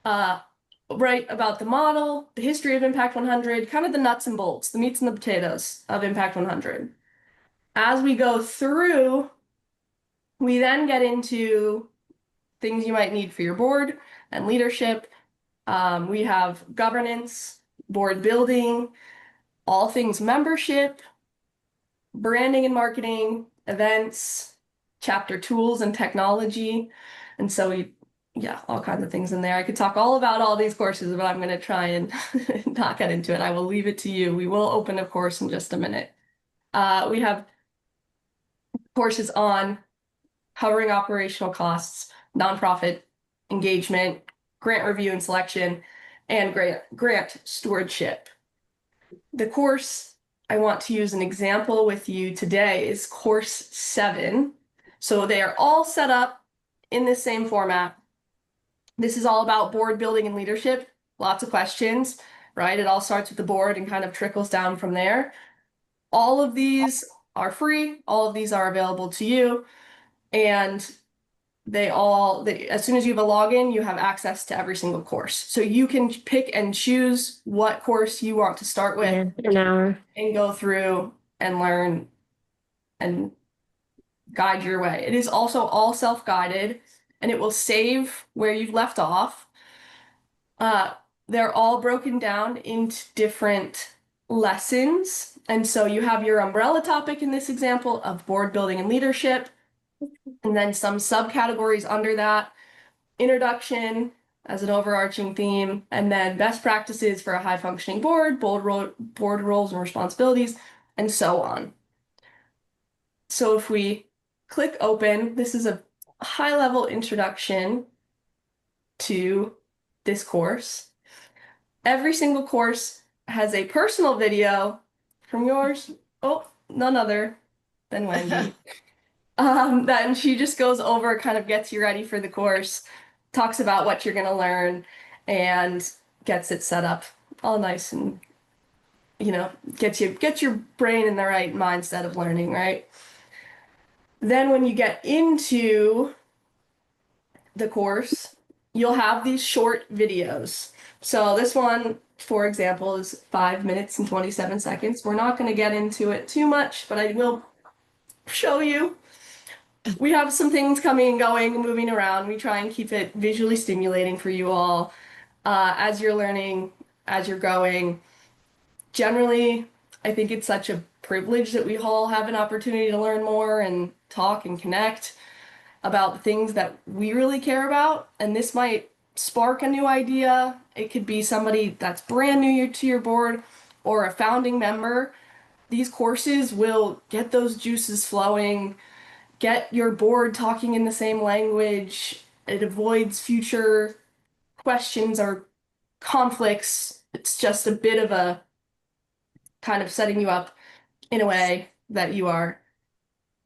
right about the model, the history of Impact 100, kind of the nuts and bolts, the meats and the potatoes of Impact 100. As we go through, we then get into things you might need for your board and leadership. We have governance, board building, all things membership, branding and marketing, events, chapter tools and technology. And so all kinds of things in there. I could talk all about all these courses, but I'm going to try and not get into it. I will leave it to you. We will open a course in just a minute. We have courses on covering operational costs, nonprofit engagement, grant review and selection, and grant stewardship. The course I want to use an example with you today is course 7. So they are all set up in the same format. This is all about board building and leadership. Lots of questions, right? It all starts with the board and kind of trickles down from there. All of these are free. All of these are available to you. And as soon as you have a login, you have access to every single course. So you can pick and choose what course you want to start with An hour. and go through and learn and guide your way. It is also all self-guided, and it will save where you've left off. They're all broken down into different lessons. And so you have your umbrella topic in this example of board building and leadership, and then some subcategories under that, introduction as an overarching theme, and then best practices for a high functioning board, board roles and responsibilities, and so on. So if we click open, this is a high level introduction to this course. Every single course has a personal video from yours, none other than Wendy. Then she just goes over, kind of gets you ready for the course, talks about what you're going to learn, and gets it set up all nice and, gets your brain in the right mindset of learning, right? Then when you get into the course, you'll have these short videos. So this one, for example, is 5 minutes and 27 seconds. We're not going to get into it too much, but I will show you. We have some things coming and going, moving around. We try and keep it visually stimulating for you all as you're learning, as you're growing. Generally, I think it's such a privilege that we all have an opportunity to learn more and talk and connect about the things that we really care about. And this might spark a new idea. It could be somebody that's brand new to your board, or a founding member, these courses will get those juices flowing, get your board talking in the same language. It avoids future questions or conflicts. It's just a bit of a kind of setting you up in a way that you are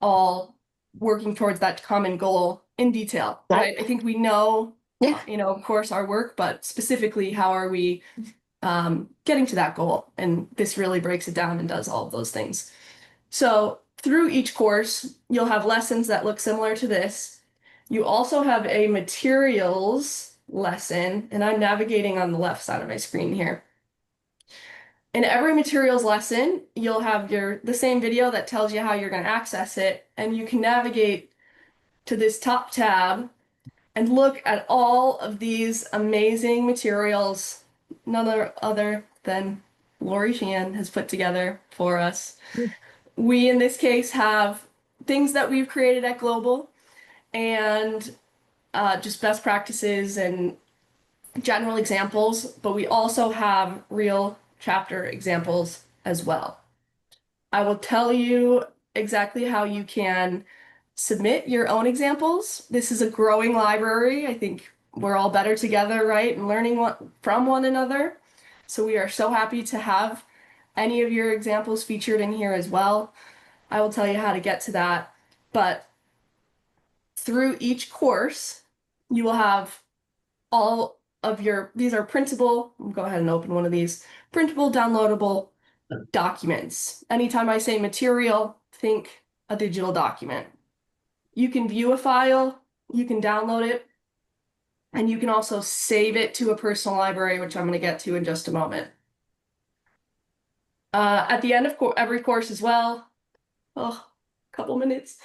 all working towards that common goal in detail, right? I think we know, Yeah. of course, our work, but specifically, how are we getting to that goal? And this really breaks it down and does all of those things. So through each course, you'll have lessons that look similar to this. You also have a materials lesson, and I'm navigating on the left side of my screen here. In every materials lesson, you'll have the same video that tells you how you're going to access it, and you can navigate to this top tab and look at all of these amazing materials none other than Lori Sheehan has put together for us. We, in this case, have things that we've created at Global and just best practices and general examples, but we also have real chapter examples as well. I will tell you exactly how you can submit your own examples. This is a growing library. I think we're all better together, right? And learning from one another. So we are so happy to have any of your examples featured in here as well. I will tell you how to get to that. But through each course, you will have all of these are printable. I'll go ahead and open one of these. Printable, downloadable documents. Anytime I say material, think a digital document. You can view a file, you can download it, and you can also save it to a personal library, which I'm going to get to in just a moment. At the end of every course as well, a couple minutes,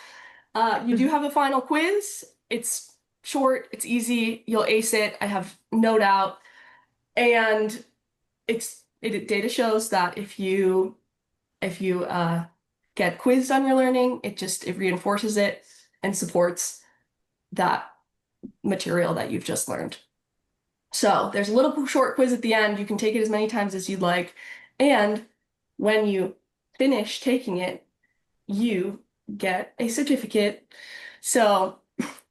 you do have a final quiz. It's short, it's easy, you'll ace it, I have no doubt. And data shows that if you get quizzed on your learning, it reinforces it and supports that material that you've just learned. So there's a little short quiz at the end. You can take it as many times as you'd like. And when you finish taking it, you get a certificate. So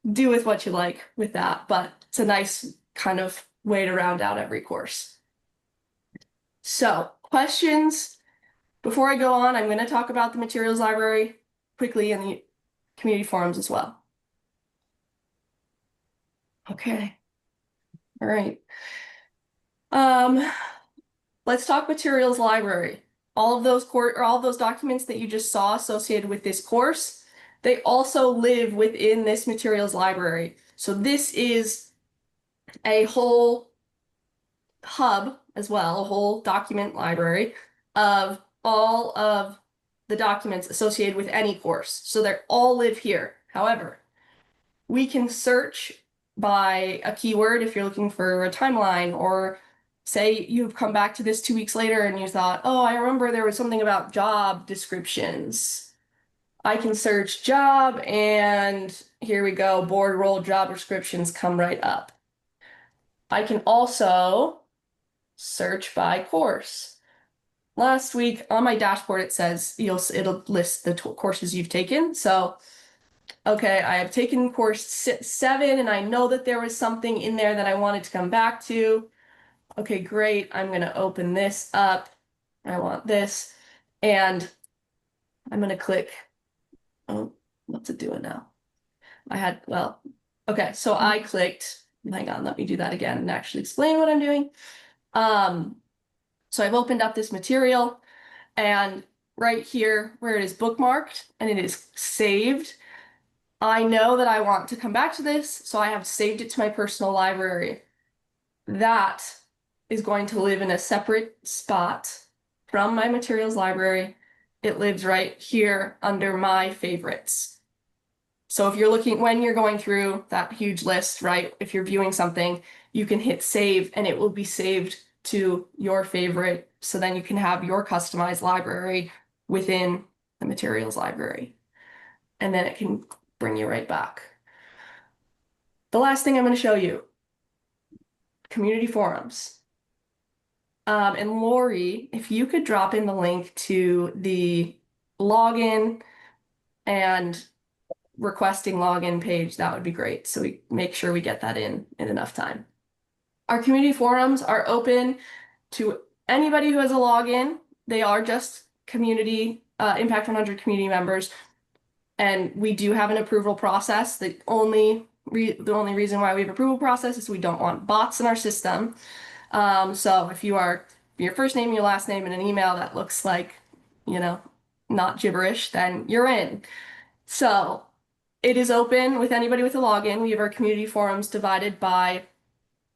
do with what you like with that, but it's a nice kind of way to round out every course. So questions? Before I go on, I'm going to talk about the materials library quickly and the community forums as well. Okay. All right. Let's talk materials library. All of those documents that you just saw associated with this course, they also live within this materials library. So this is a whole hub as well, a whole document library of all of the documents associated with any course. So they all live here. However, we can search by a keyword if you're looking for a timeline, or say you've come back to this 2 weeks later and you thought, oh, I remember there was something about job descriptions. I can search job, and here we go, board role job descriptions come right up. I can also search by course. Last week on my dashboard, it says it'll list the courses you've taken. So, okay, I have taken course 7, and I know that there was something in there that I wanted to come back to. Okay, great. I'm going to open this up. I want this, and I'm going to click. Oh, what's it doing now? Okay, so I clicked. Hang on, let me do that again and actually explain what I'm doing. So I've opened up this material, and right here where it is bookmarked and it is saved, I know that I want to come back to this, so I have saved it to my personal library. That is going to live in a separate spot from my materials library. It lives right here under my favorites. So if you're when you're going through that huge list, right, if you're viewing something, you can hit save and it will be saved to your favorite. So then you can have your customized library within the materials library. And then it can bring you right back. The last thing I'm going to show you, community forums. And Lori, if you could drop in the link to the login and requesting login page, that would be great. So we make sure we get that in enough time. Our community forums are open to anybody who has a login. They are just community Impact 100 community members, and we do have an approval process. The only reason why we have approval process is we don't want bots in our system. So if you are your first name, your last name, and an email that looks like, you know, not gibberish, then you're in. So it is open with anybody with a login. We have our community forums divided by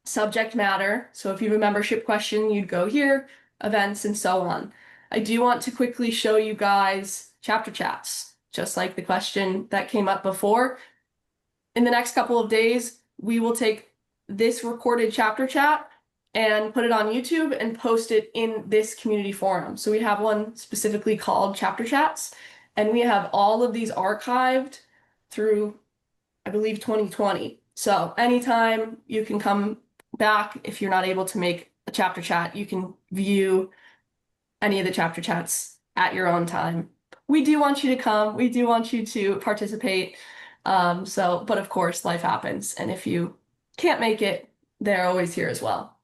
subject matter. So if you have a membership question, you'd go here, events, and so on. I do want to quickly show you guys chapter chats, just like the question that came up before. In the next couple of days, we will take this recorded chapter chat and put it on YouTube and post it in this community forum. So we have one specifically called chapter chats, and we have all of these archived through, I believe, 2020. So anytime you can come back, if you're not able to make a chapter chat, you can view any of the chapter chats at your own time. We do want you to come. We do want you to participate. But of course, life happens. And if you can't make it, they're always here as well.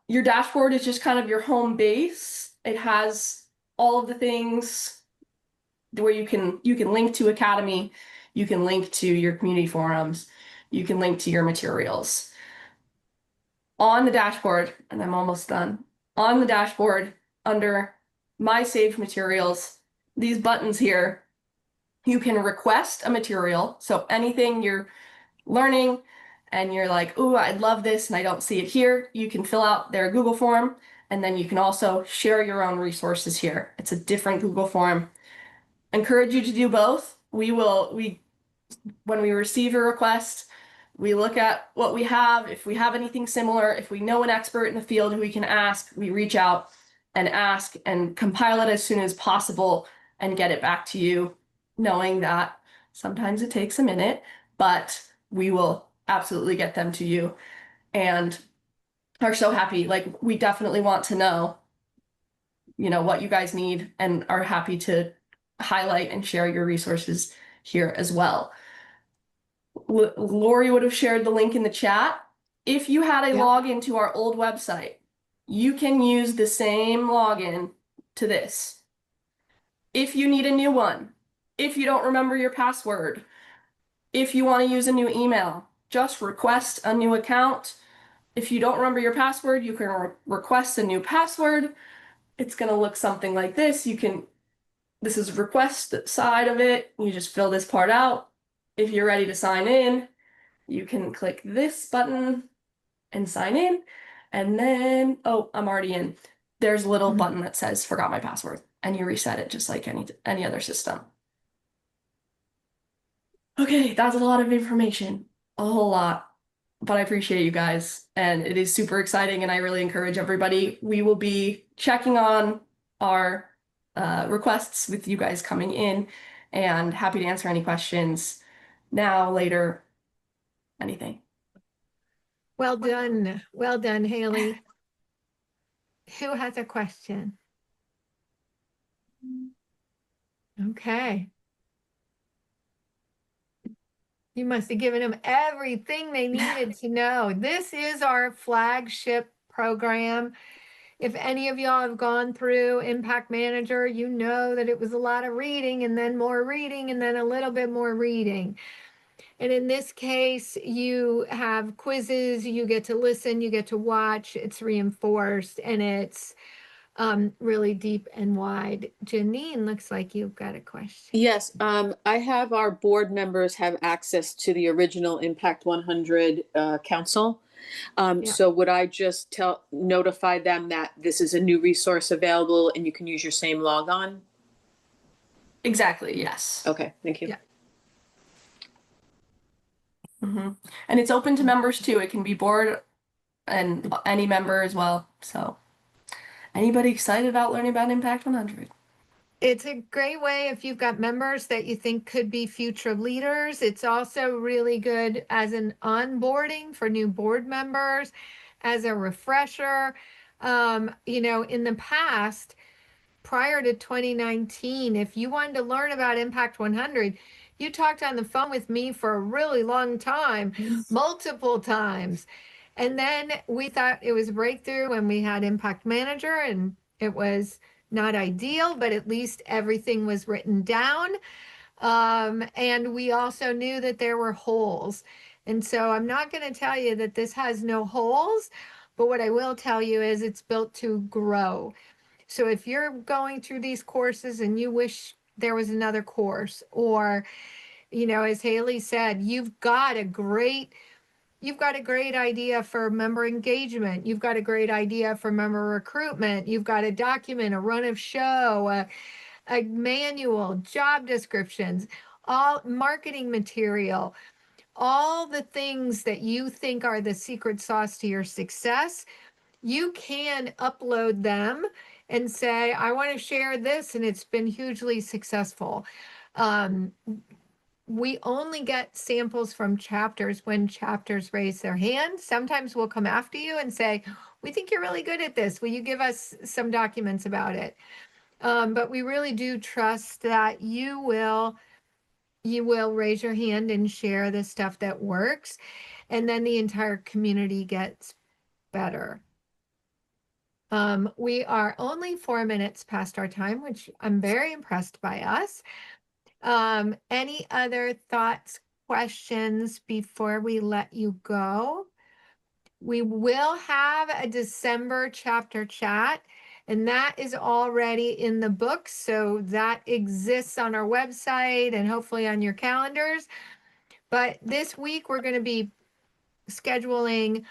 Your dashboard is just kind of your home base. It has all of the things where you can link to Academy, you can link to your community forums, you can link to your materials. On the dashboard, and I'm almost done, on the dashboard under My Saved Materials, these buttons here, you can request a material. So anything you're learning and you're like, ooh, I'd love this and I don't see it here, you can fill out their Google form, and then you can also share your own resources here. It's a different Google form. Encourage you to do both. When we receive your request, we look at what we have. If we have anything similar, if we know an expert in the field who we can ask, we reach out and ask and compile it as soon as possible and get it back to you, knowing that sometimes it takes a minute, but we will absolutely get them to you, and are so happy. Like, we definitely want to know, you know, what you guys need, and are happy to highlight and share your resources here as well. Lori would have shared the link in the chat. If you had a login to our old website, you can use the same login to this. If you need a new one, if you don't remember your password, if you want to use a new email, just request a new account. If you don't remember your password, you can request a new password. It's going to look something like this. This is request side of it. You just fill this part out. If you're ready to sign in, you can click this button and sign in. And then, oh, I'm already in. There's a little button that says forgot my password, and you reset it just like any other system. Okay, that's a lot of information, a whole lot, but I appreciate you guys, and it is super exciting, and I really encourage everybody. We will be checking on our requests with you guys coming in, and happy to answer any questions now, later, anything. Well done. Well done, Haley. Who has a question? Okay. You must have given them everything they needed to know. This is our flagship program. If any of y'all have gone through Impact Manager, you know that it was a lot of reading and then more reading and then a little bit more reading. And in this case, you have quizzes, you get to listen, you get to watch, it's reinforced, and it's really deep and wide. Janine, looks like you've got a question. Yes, I have our board members have access to the original Impact 100 Council. So would I just notify them that this is a new resource available and you can use your same logon? Exactly, yes. Okay, thank you. Yeah. And it's open to members too. It can be board and any member as well. So anybody excited about learning about Impact 100? It's a great way if you've got members that you think could be future leaders. It's also really good as an onboarding for new board members. as a refresher, you know, in the past, prior to 2019, if you wanted to learn about Impact 100, you talked on the phone with me for a really long time, multiple times. And then we thought it was a breakthrough when we had Impact Manager, and it was not ideal, but at least everything was written down. And we also knew that there were holes. And so I'm not going to tell you that this has no holes, but what I will tell you is it's built to grow. So if you're going through these courses and you wish there was another course, or, you know, as Haley said, you've got a great idea for member engagement. You've got a great idea for member recruitment. You've got a document, a run of show, a manual, job descriptions, all marketing material, all the things that you think are the secret sauce to your success. You can upload them and say, I want to share this, and it's been hugely successful. We only get samples from chapters when chapters raise their hand. Sometimes we'll come after you and say, we think you're really good at this. Will you give us some documents about it? But we really do trust that you will raise your hand and share the stuff that works. And then the entire community gets better. We are only 4 minutes past our time, which I'm very impressed by us. Any other thoughts, questions before we let you go? We will have a December chapter chat, and that is already in the book. So that exists on our website and hopefully on your calendars. But this week, we're going to be scheduling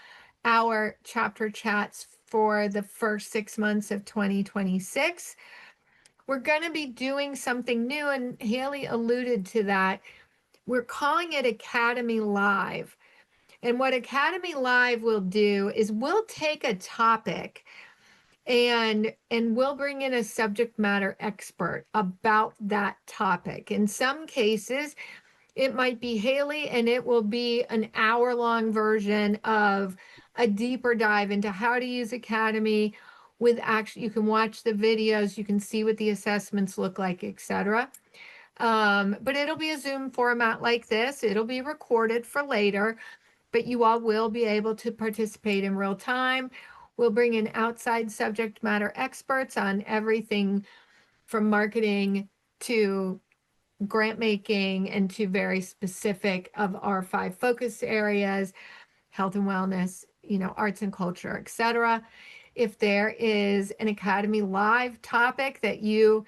our chapter chats for the first 6 months of 2026. We're going to be doing something new, and Haley alluded to that. We're calling it Academy Live. And what Academy Live will do is we'll take a topic and we'll bring in a subject matter expert about that topic. In some cases, it might be Haley, and it will be an hour-long version of a deeper dive into how to use Academy with you can watch the videos, you can see what the assessments look like, etc. But it'll be a Zoom format like this. It'll be recorded for later, but you all will be able to participate in real time. We'll bring in outside subject matter experts on everything from marketing to grant making and to very specific of our 5 focus areas, health and wellness, you know, arts and culture, etc. If there is an Academy Live topic that you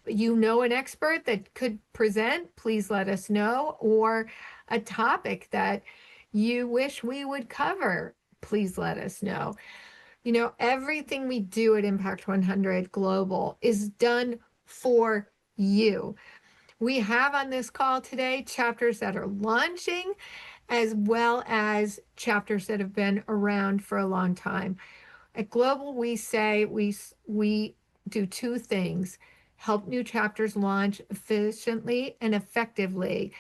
know an expert that could present, please let us know, or a topic that you wish we would cover, please let us know. You know, everything we do at Impact 100 Global is done for you. We have on this call today chapters that are launching, as well as chapters that have been around for a long time. At Global, we say we do 2 things: help new chapters launch efficiently and effectively,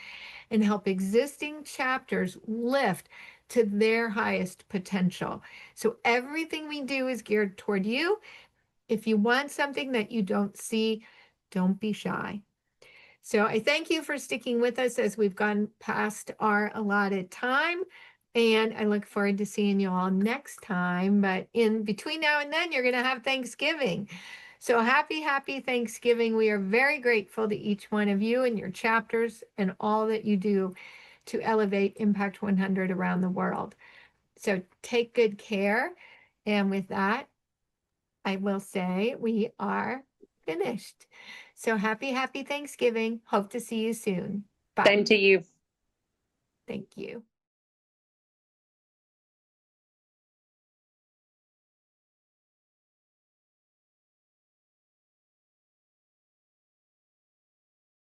and help existing chapters lift to their highest potential. So everything we do is geared toward you. If you want something that you don't see, don't be shy. So I thank you for sticking with us as we've gone past our allotted time. And I look forward to seeing you all next time. But in between now and then, you're going to have Thanksgiving. So happy Thanksgiving. We are very grateful to each one of you and your chapters and all that you do to elevate Impact 100 around the world. So take good care. And with that, I will say we are finished. So happy Thanksgiving. Hope to see you soon. Bye. Same to you. Thank you.